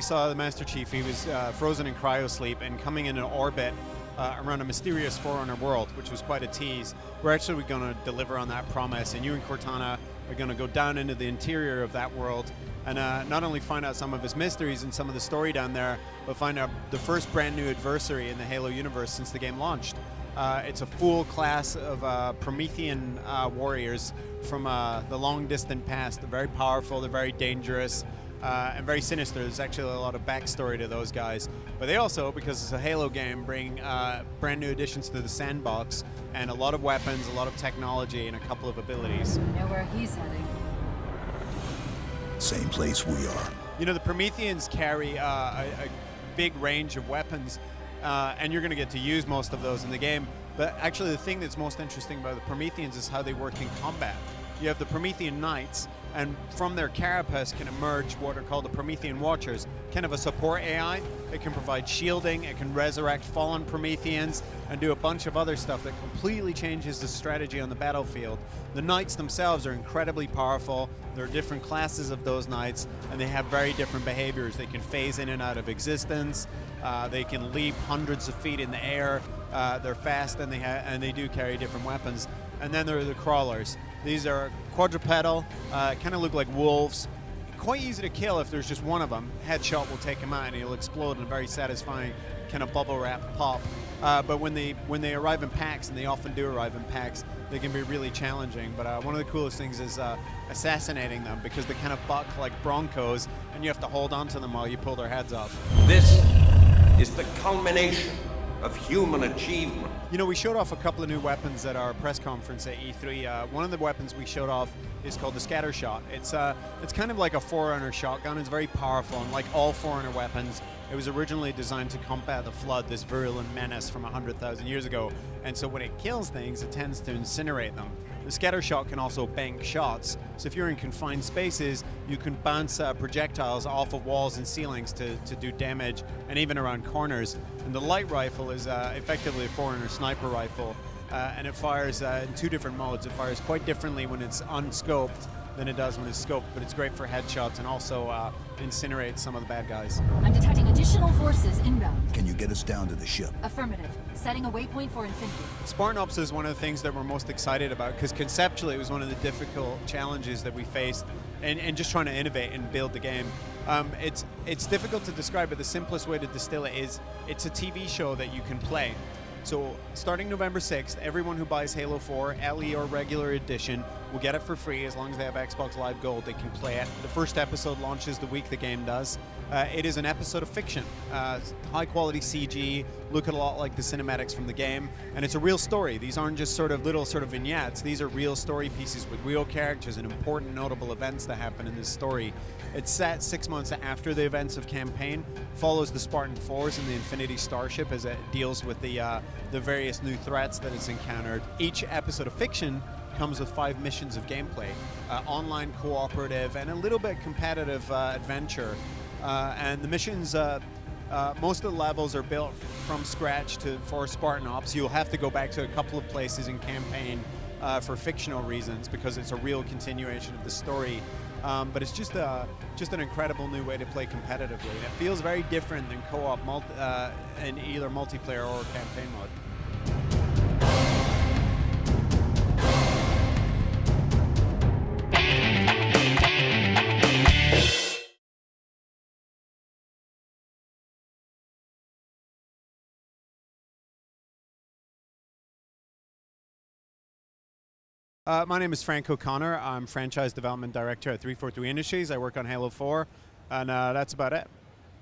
saw the Master Chief. He was frozen in cryosleep and coming into orbit around a mysterious Forerunner world, which was quite a tease. We're actually going to deliver on that promise, and you and Cortana are going to go down into the interior of that world and not only find out some of his mysteries and some of the story down there, but find out the first brand new adversary in the Halo universe since the game launched. It's a full class of Promethean warriors from the long distant past. They're very powerful, they're very dangerous, and very sinister. There's actually a lot of backstory to those guys. But they also, because it's a Halo game, bring brand new additions to the sandbox and a lot of weapons, a lot of technology, and a couple of abilities. You know where he's heading. Same place we are. You know, the Prometheans carry a big range of weapons, and you're going to get to use most of those in the game. But actually the thing that's most interesting about the Prometheans is how they work in combat. You have the Promethean Knights, and from their carapace can emerge what are called the Promethean Watchers, kind of a support AI. It can provide shielding, it can resurrect fallen Prometheans, and do a bunch of other stuff that completely changes the strategy on the battlefield. The Knights themselves are incredibly powerful. There are different classes of those Knights, and they have very different behaviors. They can phase in and out of existence. They can leap hundreds of feet in the air. They're fast, and they do carry different weapons. And then there are the Crawlers. These are quadrupedal, kind of look like wolves. Quite easy to kill if there's just one of them. Headshot will take him out, and he'll explode in a very satisfying kind of bubble wrap pop. But when they arrive in packs, and they often do arrive in packs, they can be really challenging. But one of the coolest things is assassinating them, because they kind of buck like broncos, and you have to hold on to them while you pull their heads off. This is the culmination of human achievement. You know, we showed off a couple of new weapons at our press conference at E3. One of the weapons we showed off is called the Scatter Shot. It's kind of like a Forerunner shotgun. It's very powerful, and like all Forerunner weapons, it was originally designed to combat the Flood, this virulent menace from 100,000 years ago. And so when it kills things, it tends to incinerate them. The Scatter Shot can also bank shots. So if you're in confined spaces, you can bounce projectiles off of walls and ceilings to do damage, and even around corners. And the Light Rifle is effectively a Forerunner sniper rifle, and it fires in two different modes. It fires quite differently when it's unscoped than it does when it's scoped, but it's great for headshots and also incinerates some of the bad guys. I'm detecting additional forces inbound. Can you get us down to the ship? Affirmative. Setting a waypoint for Infinity. Spartan Ops is one of the things that we're most excited about, because conceptually it was one of the difficult challenges that we faced and just trying to innovate and build the game. It's difficult to describe, but the simplest way to distill it is it's a TV show that you can play. So starting November 6th, everyone who buys Halo 4, LE or regular edition, will get it for free as long as they have Xbox Live Gold. They can play it. The first episode launches the week the game does. It is an episode of fiction. High quality CG, look a lot like the cinematics from the game, and it's a real story. These aren't just little vignettes. These are real story pieces with real characters and important notable events that happen in this story. It's set 6 months after the events of campaign, follows the Spartan 4s and the Infinity Starship as it deals with the various new threats that it's encountered. Each episode of fiction comes with 5 missions of gameplay, online, cooperative, and a little bit competitive adventure. And the missions, most of the levels are built from scratch for Spartan Ops. You'll have to go back to a couple of places in campaign for fictional reasons, because it's a real continuation of the story. But it's just an incredible new way to play competitively. It feels very different than co-op in either multiplayer or campaign mode. My name is Frank O'Connor. I'm Franchise Development Director at 343 Industries. I work on Halo 4, and that's about it.